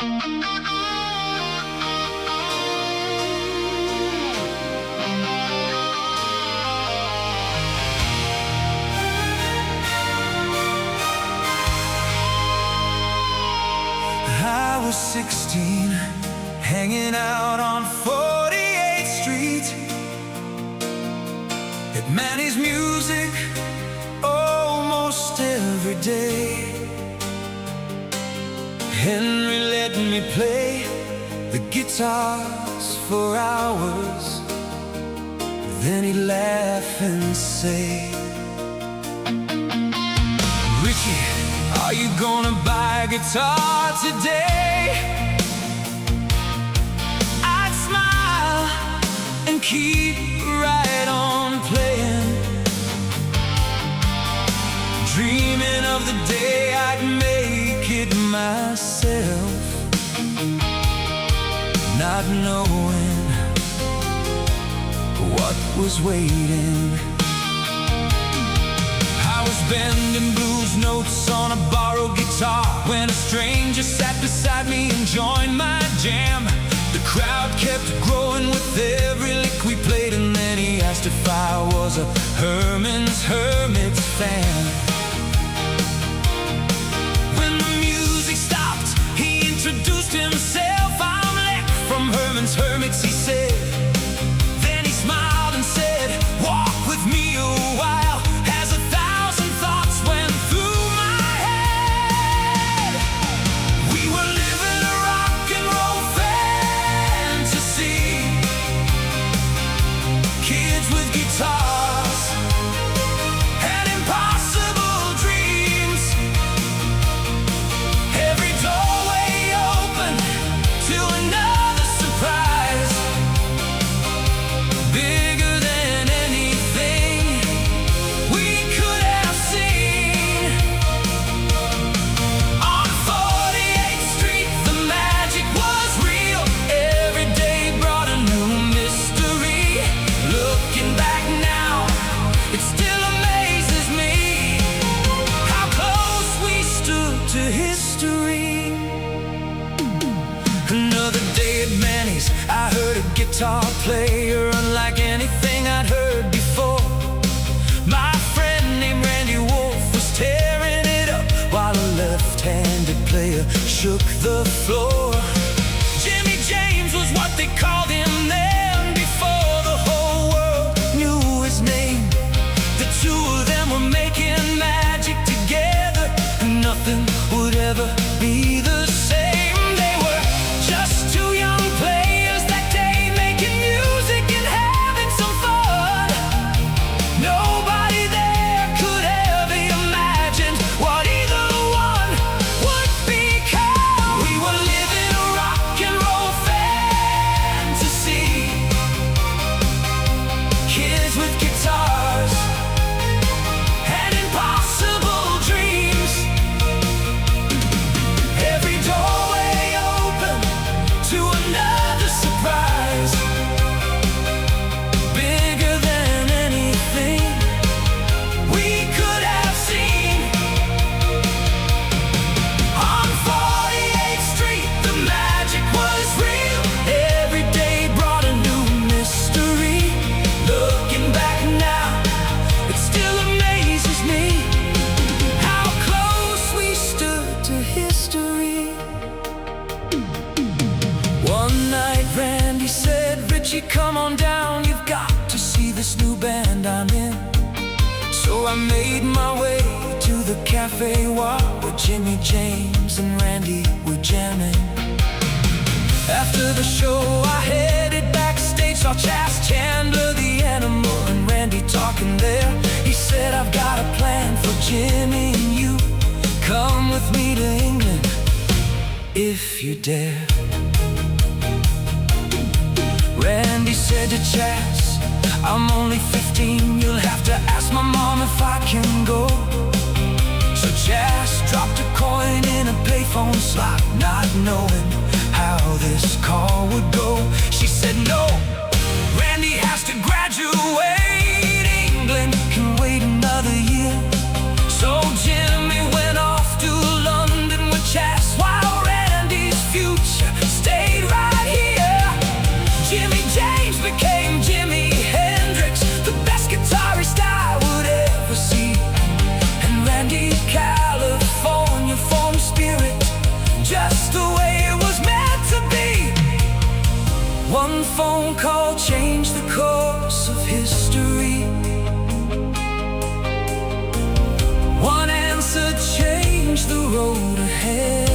I was 16, hanging out on 48th Street at Manny's Music almost every day. Henry let me play the guitars for hours, then he'd laugh and say, Richie, are you gonna buy a guitar today? I'd smile and keep right on playing, dreaming of the day I'd make it myself, not knowing what was waiting. I was bending blues notes on a borrowed guitar when a stranger sat beside me and joined my jam. The crowd kept growing with every lick we played, and then he asked if I was a Herman's Hermits fan. When the music stopped, he introduced himself. I'm Leck from Herman's Hermits, he said. Then he smiled and said, walk with me a while, as 1,000 thoughts went through my head. We were living a rock and roll fantasy, kids with guitars and impossible dreams. Every doorway open to another surprise, bigger than anything we could have seen. On 48th Street, the magic was real. Every day brought a new mystery. Looking back now, it still amazes me how close we stood to history. Another day at Manny's, I heard a guitar player unlike anything I'd heard before. My friend named Randy Wolf was tearing it up while a left-handed player shook the floor. Jimmy James was what they called him then, before the whole world knew his name. The two of them were making magic together, and nothing would ever be the same. They were just two young players that day, making music and having some fun. Nobody there could ever imagine what either one would become. We were living a rock and roll fantasy, kids with guitars and impossible dreams. Every doorway open to another surprise, bigger than anything we could have seen. On 48th Street, the magic was real. Every day brought a new mystery. Looking back now, it still amazes me how close we stood to history. One night Randy said, Richie, come on down, you've got to see this new band I'm in. So I made my way to the Cafe Where Jimmy James and Randy were jamming. After the show I headed backstage, saw Chas Chandler, the Animal, and Randy talking there. He said, I've got a plan for Jimmy and you. Come with me to England if you dare. Randy said to Chas, I'm only 15, you'll have to ask my mom if I can go. So Chas dropped a coin in a payphone slot, not knowing how this call would go. She said no, Randy has to graduate. England can wait another year. So Jimmy went off to London with Chas, while Randy's future One phone call changed the course of history. One answer changed the road ahead.